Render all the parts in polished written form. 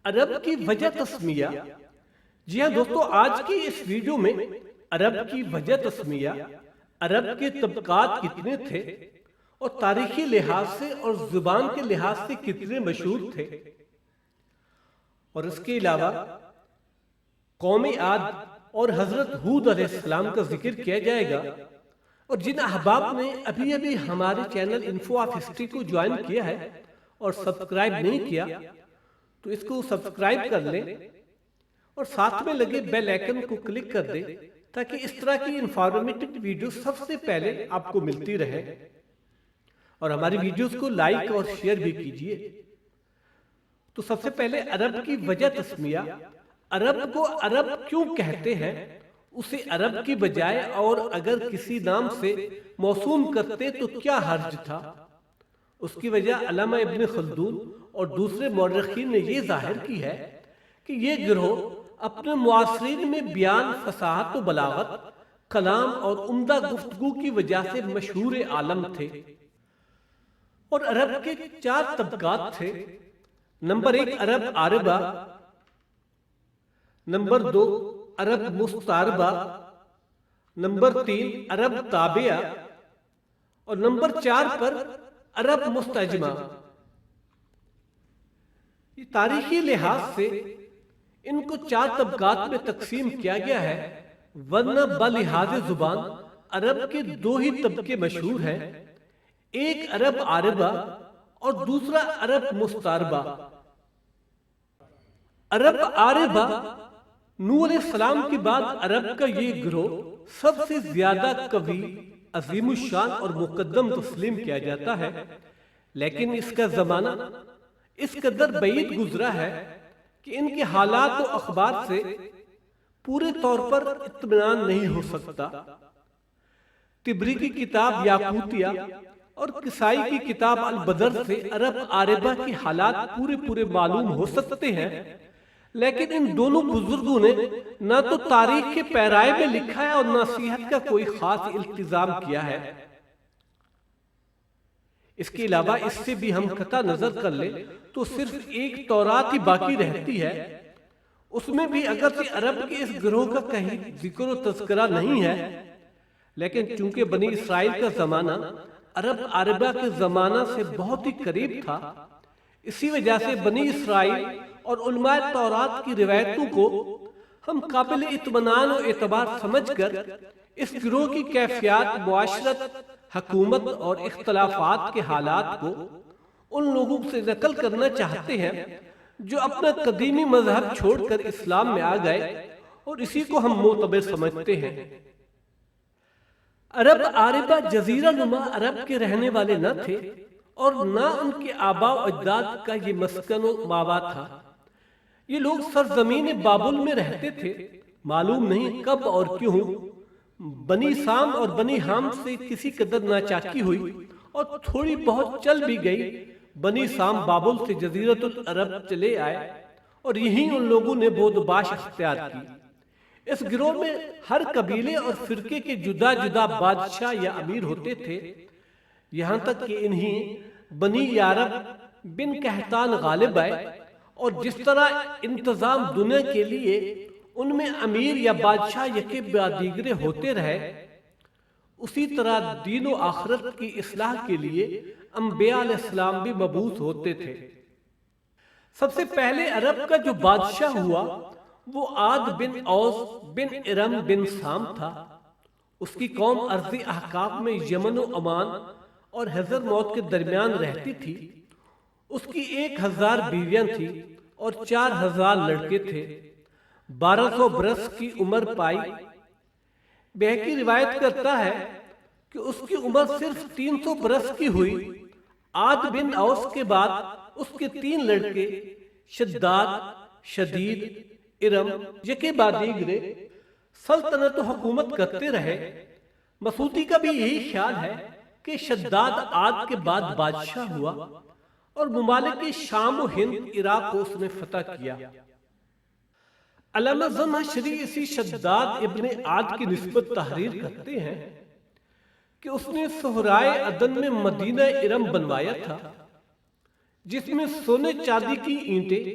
عرب کی وجہ تسمیہ۔ جی ہاں دوستو، آج کی اس ویڈیو میں عرب کی وجہ تسمیہ، عرب کے طبقات کتنے تھے اور تاریخی لحاظ سے اور زبان کے لحاظ سے کتنے مشہور تھے، اور اس کے علاوہ قوم عاد اور حضرت ہود علیہ السلام کا ذکر کیا جائے گا۔ اور جن احباب نے ابھی ہمارے چینل انفو آف ہسٹری کو جوائن کیا ہے اور سبسکرائب نہیں کیا تو اس کو سبسکرائب کر لیں اور ساتھ میں لگے بیل آئیکن کو کلک کر دیں تاکہ اس طرح کی انفارمیٹو ویڈیو سب سے پہلے آپ کو ملتی رہے، اور ہماری ویڈیوز کو لائک اور شیئر بھی کیجئے۔ تو سب سے پہلے عرب کی وجہ تسمیہ۔ عرب کو عرب کیوں کہتے ہیں؟ اسے عرب کی بجائے اور اگر کسی نام سے موسوم کرتے تو کیا حرج تھا؟ اس کی وجہ علامہ ابن خلدون اور دوسرے مورخین نے یہ ظاہر کی ہے کہ یہ گروہ اپنے معاصرین میں بیان، فصاحت و بلاغت، کلام اور عمدہ گفتگو کی وجہ سے مشہور عالم تھے۔ اور عرب کے 4 طبقات تھے۔ نمبر 1 عرب عاربہ، نمبر 2 عرب مستعربہ، نمبر 3 عرب تابعہ، اور نمبر 4 پر عرب مستعجمہ۔ یہ تاریخی لحاظ سے ان کو 4 طبقات میں تقسیم کیا گیا ہے، ورنہ بلحاظ زبان عرب کے 2 ہی طبقے مشہور ہیں، ایک عرب عاربہ اور دوسرا عرب مستعربہ۔ عرب عاربہ، نوح علیہ السلام کے بعد عرب کا یہ گروہ سب سے زیادہ قوی، عظیم الشان اور مقدم تسلیم کیا جاتا ہے، لیکن اس کا زمانہ اس قدر بعید گزرا ہے کہ ان کے حالات و اخبار سے پورے طور پر اطمینان نہیں ہو سکتا۔ طبری کی کتاب یاقوتیہ اور کسائی کی کتاب البدر سے عرب عاربہ کی حالات پورے معلوم ہو سکتے ہیں، لیکن ان دونوں بزرگوں نے نہ تو تاریخ کے پیرائے میں لکھا ہے اور نہ نصیحت کا کوئی خاص التزام کیا ہے۔ اس کے علاوہ اس سے بھی ہم قطع نظر کر لیں تو صرف ایک تورات ہی باقی رہتی ہے، اس میں بھی اگرچہ عرب کے اس گروہ کا کہیں ذکر و تذکرہ نہیں ہے، لیکن چونکہ بنی اسرائیل کا زمانہ عرب عاربہ کے زمانہ سے بہت ہی قریب تھا، اسی وجہ سے بنی اسرائیل اور علماء تورات کی روایتوں کو ہم قابل اطمینان و اعتبار سمجھ کر اس گروہ کی کیفیات، معاشرت، حکومت اور اختلافات کے حالات کو ان لوگوں سے نقل کرنا چاہتے ہیں جو اپنا قدیمی مذہب چھوڑ کر اسلام میں آ گئے، اور اسی کو ہم معتبر سمجھتے ہیں۔ عرب عاربہ جزیرہ نما عرب کے رہنے والے نہ تھے اور نہ ان کے آباء و اجداد کا یہ مسکن و ماوا تھا۔ یہ لوگ سرزمین بابل میں رہتے تھے، معلوم نہیں کب اور کیوں بنی سام اور بنی حام سے کسی قدر ناچاکی ہوئی اور تھوڑی بہت چل بھی گئی۔ بنی سام بابل سے جزیرۃ العرب چلے آئے اور یہیں ان لوگوں نے بود و باش اختیار کی۔ اس گروہ میں ہر قبیلے اور فرقے کے جدا جدا بادشاہ یا امیر ہوتے تھے، یہاں تک کہ انہیں بنی یارب بن قحطان غالب آئے، اور جس طرح انتظام دنیا کے لیے ان میں امیر یا بادشاہ یکے بعد دیگرے ہوتے رہے، اسی طرح دین و آخرت کی اصلاح کے لیے انبیاء علیہ السلام بھی مبعوث ہوتے تھے۔ سب سے پہلے عرب کا جو بادشاہ ہوا وہ عاد بن اوس بن ارم بن سام تھا۔ اس کی قوم ارضی احقاف میں یمن و عمان اور حضر موت کے درمیان رہتی تھی۔ اس کی 1000 بیویاں تھیں اور 4000 لڑکے تھے۔ 1200 برس کی عمر پائی۔ بہقی روایت کرتا ہے کہ اس کی عمر صرف 300 برس کی ہوئی۔ عاد بن اوس کے بعد اس کے 3 لڑکے شداد، شدید، ارم یکے بعد دیگرے سلطنت و حکومت کرتے رہے۔ مسعودی کا بھی یہی خیال ہے کہ شداد عاد کے بعد بادشاہ ہوا اور ممالک شام و ہند، عراق کو اس نے فتح کیا۔ علامہ زمخشری اسی شداد ابن عاد کی نسبت تحریر کرتے ہیں کہ اس نے صحرائے عدن میں مدینہ ارم بنوایا تھا، جس میں سونے چاندی کی اینٹیں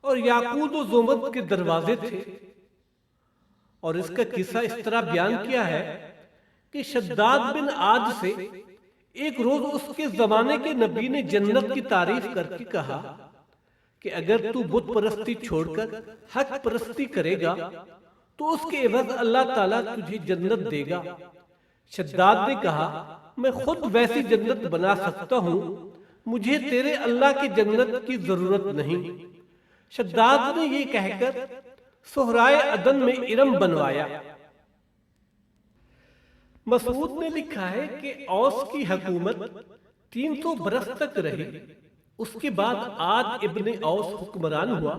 اور یاقوت و زمرد کے دروازے تھے۔ اور اس کا قصہ اس طرح بیان کیا ہے کہ شداد بن عاد سے ایک روز اس کے زمانے کے نبی نے جنت کی تعریف کر کے کہا کہ اگر تو بت پرستی چھوڑ کر حق پرستی کرے گا تو اس کے عوض اللہ تعالیٰ تجھے جنت دے گا۔ شداد نے کہا میں خود ویسی جنت بنا سکتا ہوں، مجھے تیرے اللہ کی جنت کی ضرورت نہیں۔ شداد نے یہ کہہ کر صحرائے عدن میں ارم بنوایا۔ مسعود نے لکھا ہے کہ اوس کی حکومت 300 برس تک رہی۔ اس کے بعد عاد ابن اوس حکمران ہوا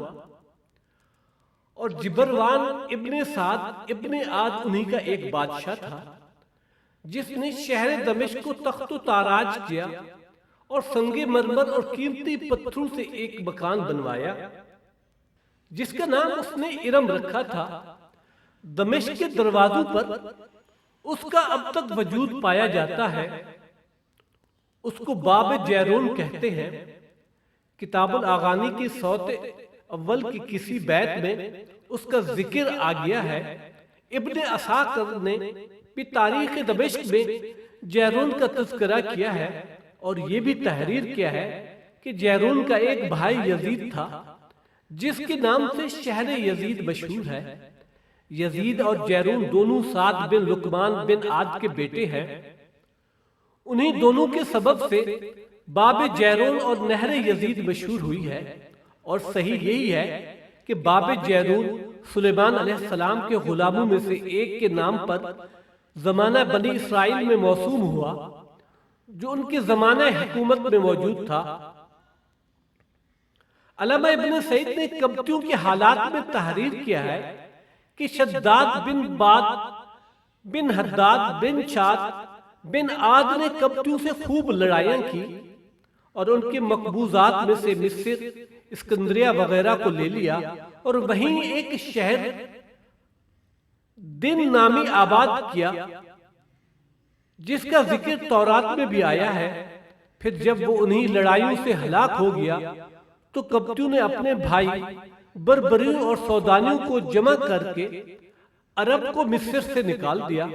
اور جبروان ابن سعد ابن عاد انہی کا ایک بادشاہ تھا جس نے شہر دمشق کو تخت و تاراج کیا اور سنگ مرمر اور قیمتی پتھروں سے ایک مکان بنوایا جس کا نام اس نے ارم رکھا تھا۔ دمشق کے دروازوں پر اس کا اب تک وجود پایا جاتا ہے۔ اس کو باب جیرون کہتے ہیں۔ کتاب الاغانی کی سوت اول کی کسی بیت میں اس کا ذکر آ گیا ہے۔ ابن عساکر نے بھی تاریخ دمشق میں جیرون کا تذکرہ کیا ہے اور یہ بھی تحریر کیا ہے کہ جیرون کا ایک بھائی یزید تھا جس کے نام سے شہر یزید مشہور ہے۔ یزید اور جیرون دونوں سعد بن لقمان بن عاد کے بیٹے ہیں۔ انہی دونوں کے سبب سے باب جیرون اور نہر یزید مشہور ہوئی ہے، اور صحیح یہی ہے کہ باب جیرون سلیمان علیہ السلام کے غلاموں میں سے ایک کے نام پر زمانہ بنی اسرائیل میں موسوم ہوا جو ان کے زمانہ حکومت میں موجود تھا۔ علامہ ابن سعید نے کبتیوں کے حالات میں تحریر کیا ہے کہ شداد بن باد بن حداد بن شاد بن عاد نے کبتیوں سے خوب لڑائیاں کی اور ان کے مقبوضات میں سے مصر، اسکندریہ وغیرہ کو لے لیا اور وہیں ایک شہر دن نامی آباد کیا جس کا ذکر تورات میں بھی آیا ہے۔ پھر جب وہ انہی لڑائیوں سے ہلاک ہو گیا تو کبتیوں نے اپنے بھائی بربریوں اور سودانیوں کو جمع کر کے عرب کو مصر سے نکال دیا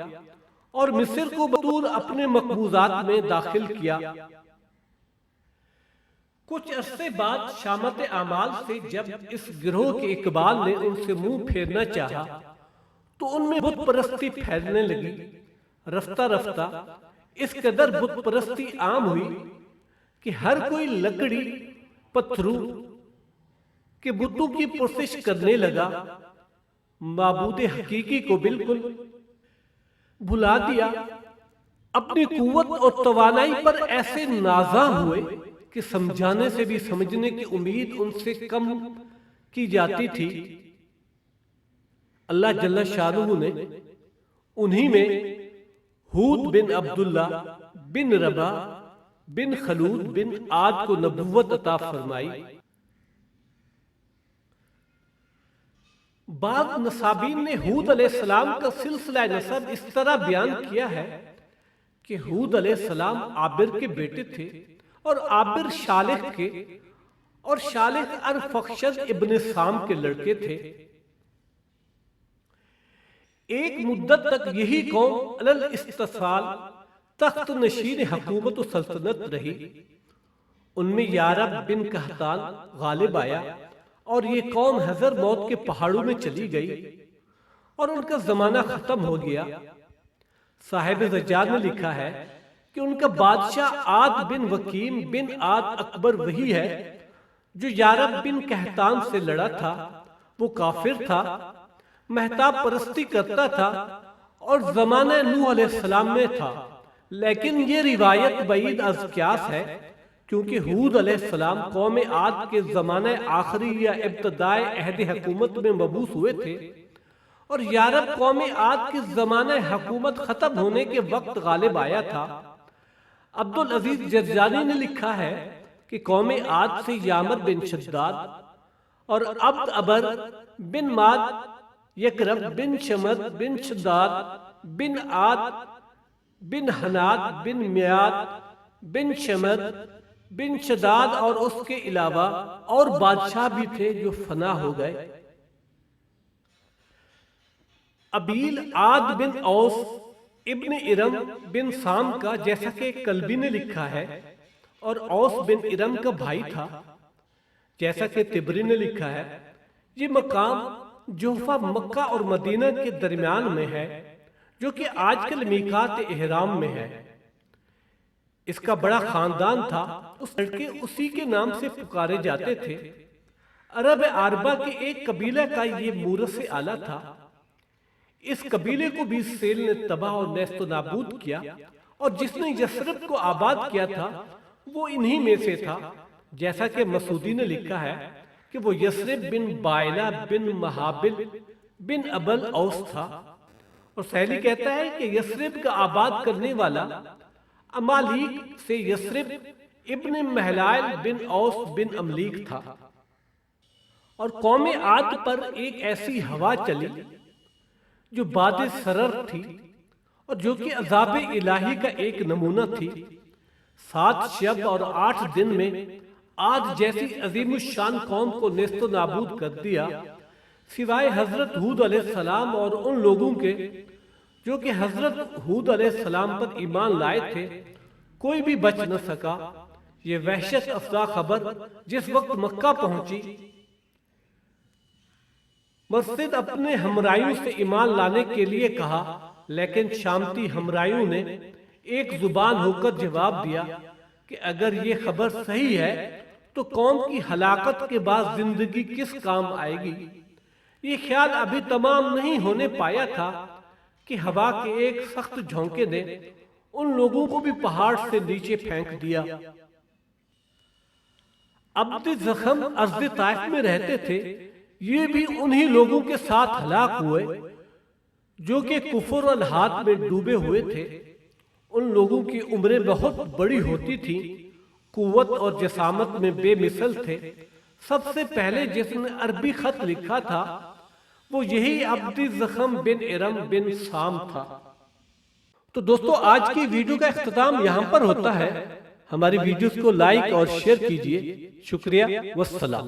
اور مصر کو بطور اپنے مقبوضات میں داخل کیا۔ کچھ عرصے بعد شامت اعمال سے جب اس گروہ کے اقبال نے ان سے منہ پھیرنا چاہا تو ان میں بت پرستی پھیلنے لگی۔ رفتہ رفتہ اس قدر بت پرستی عام ہوئی کہ ہر کوئی لکڑی پتھروں کے بتوں کی پرستش کرنے لگا، معبود حقیقی کو بالکل بھلا دیا۔ اپنی قوت اور توانائی پر ایسے نازاں ہوئے کہ سمجھانے سے بھی سمجھنے کی امید ان سے کم کی جاتی تھی۔ اللہ جل شانہ نے انہی میں ہود بن عبداللہ بن ربا بن خلود بن عاد کو نبوت عطا فرمائی۔ بعض نصابین نے ہود علیہ السلام کا سلسلہ نسب اس طرح بیان کیا ہے کہ ہود علیہ السلام عابر کے بیٹے تھے اور عابر شالح کے اور شالح ارفخشد ابن سام کے لڑکے تھے۔ ایک مدت تک یہی قوم علی الاستثال تخت نشین حکومت و سلطنت رہی۔ ان میں یارب بن قحطان غالب آیا اور یہ قوم حضر موت کے پہاڑوں میں چلی گئی اور ان کا زمانہ ختم ہو گیا۔ صاحب زجاج نے لکھا ہے کہ ان کا بادشاہ عاد بن وکیم بن عاد اکبر وہی ہے جو یارب بن قحطان سے لڑا تھا۔ وہ کافر تھا، مہتاب پرستی کرتا تھا اور زمانہ نوح علیہ السلام میں تھا، لیکن یہ روایت بعید از قیاس ہے کیونکہ ہود علیہ السلام قوم عاد کے زمانہ آخری یا ابتدائے عہد حکومت میں مبعوث ہوئے تھے اور یارب قوم عاد کے زمانہ حکومت ختم ہونے کے وقت غالب آیا تھا۔ عبدالعزیز جرجانی نے لکھا ہے کہ قوم عاد سے یامر بن شداد اور عبد ابر بن ماد یکرب بن شمد بن شداد بن عاد بن حناد بن میاد بن شمد بن شداد اور اس کے علاوہ اور بادشاہ بھی تھے جو فنا ہو گئے۔ ابیل عاد بن اوس ابن ارم بن سام کا، جیسا کہ کلبی نے لکھا ہے، اور اوس بن ارم کا بھائی تھا، جیسا کہ تبری نے لکھا ہے۔ یہ مقام جوفہ مکہ اور مدینہ کے درمیان میں ہے، جو کہ آج کل میقات احرام میں ہے۔ اس کا بڑا خاندان تھا، اس لڑکے اسی کے نام سے پکارے جاتے تھے۔ عرب عربہ کے ایک قبیلہ کا یہ مورث اعلیٰ تھا۔ اس قبیلے کو بھی سیل نے تباہ اور نیست و نابود کیا، اور جس نے یثرب کو آباد کیا تھا وہ انہی میں سے تھا، جیسا کہ مسعودی نے لکھا ہے کہ وہ یثرب بن بائلہ بن مہابل بن ابل اوس تھا، اور سہلی کہتا ہے کہ یثرب کا آباد کرنے والا امالیک سے یثرب ابن محلائل بن اوس بن املیک تھا۔ اور قوم عاد پر ایک ایسی ہوا چلی جو باد سرر تھی، اور جو کہ عذاب الہی کا ایک نمونہ تھی۔ 7 شب اور 8 دن میں عاد جیسی عظیم الشان قوم کو نیست و نابود کر دیا، سوائے حضرت ہود علیہ السلام اور ان لوگوں کے جو کہ حضرت ہود علیہ السلام پر ایمان لائے تھے، کوئی بھی بچ نہ سکا۔ یہ وحشت افزا خبر جس وقت مکہ پہنچی، مسجد اپنے ہمراہیوں سے ایمان لانے کے لیے کہا، لیکن شامتی ہمراہیوں نے ایک زبان ہو کر جواب دیا کہ اگر یہ خبر صحیح ہے تو قوم کی ہلاکت کے بعد زندگی کس کام آئے گی؟ یہ خیال ابھی تمام نہیں ہونے پایا تھا کہ ہوا کے ایک سخت جھونکے نے ان لوگوں کو بھی پہاڑ سے نیچے پھینک دیا۔ عبد زخم ارض طائف میں رہتے تھے، یہ بھی انہی لوگوں کے ساتھ ہلاک ہوئے جو کہ کفر و الحاد میں ڈوبے ہوئے تھے۔ ان لوگوں کی عمریں بہت بڑی ہوتی تھیں، قوت اور جسامت میں بے مثل تھے۔ سب سے پہلے جس نے عربی خط لکھا تھا وہ یہی عبد زخم بن ارم بن سام تھا۔ تو دوستو، آج کی ویڈیو کا اختتام یہاں پر ہوتا ہے۔ ہماری ویڈیوز کو لائک اور شیئر کیجیے۔ شکریہ، والسلام۔